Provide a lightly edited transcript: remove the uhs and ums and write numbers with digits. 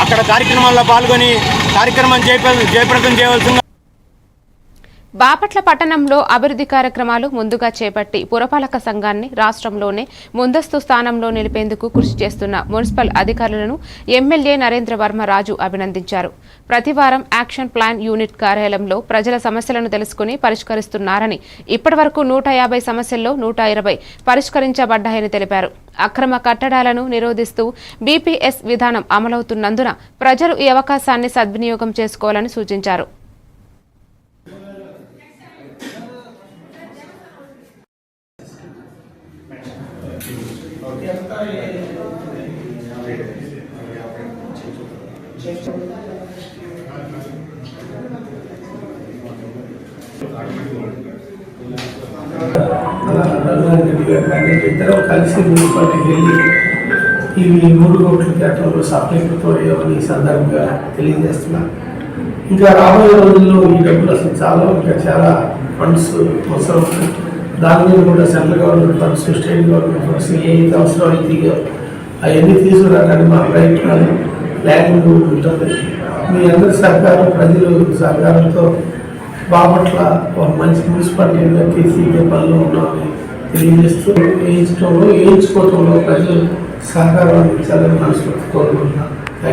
అక్కడ కార్యక్రమాల్లో పాల్గొని కార్యక్రమం జయప్రదం చేయవలసిందిగా. బాపట్ల పట్టణంలో అభివృద్ధి కార్యక్రమాలు ముందుగా చేపట్టి పురపాలక సంఘాన్ని రాష్ట్రంలోనే ముందస్తు స్థానంలో నిలిపేందుకు కృషి చేస్తున్న మున్సిపల్ అధికారులను ఎమ్మెల్యే నరేంద్ర వర్మ రాజు అభినందించారు. ప్రతివారం యాక్షన్ ప్లాన్ యూనిట్ కార్యాలయంలో ప్రజల సమస్యలను తెలుసుకుని పరిష్కరిస్తున్నారని, ఇప్పటివరకు 150 సమస్యల్లో 120 పరిష్కరించబడ్డాయని తెలిపారు. అక్రమ కట్టడాలను నిరోధిస్తూ బీపీఎస్ విధానం అమలవుతున్నందున ప్రజలు ఈ అవకాశాన్ని సద్వినియోగం చేసుకోవాలని సూచించారు. ఇద్దరు కలిసి మున్సిపాలిటీకి వెళ్ళి ఇవి 3 కోట్ల కేటాలు సప్లైతో ఈ సందర్భంగా తెలియజేస్తున్నా. ఇంకా రాబోయే రోజుల్లో ఈ డబ్బులు అసలు చాలా ఫండ్స్ అవసరం. దాని మీద కూడా central government funds, state government funds ఏదైతే అవసరం అయితే అవన్నీ తీసుకురావడానికి మా ప్రయత్నాలు ప్లానింగ్ ఉంటుంది. మీ అందరి సహకారం, ప్రజలు సహకారంతో బాపట్ల ఒక మంచి మున్సిపాలిటీగా తీర్చిదిద్దే పనిలో ఉన్నామని తెలియజేస్తూ వేయించుకోవడంలో ప్రజలు సహకారం అందించాలని మనస్ఫూర్తి కోరుకుంటున్నాను.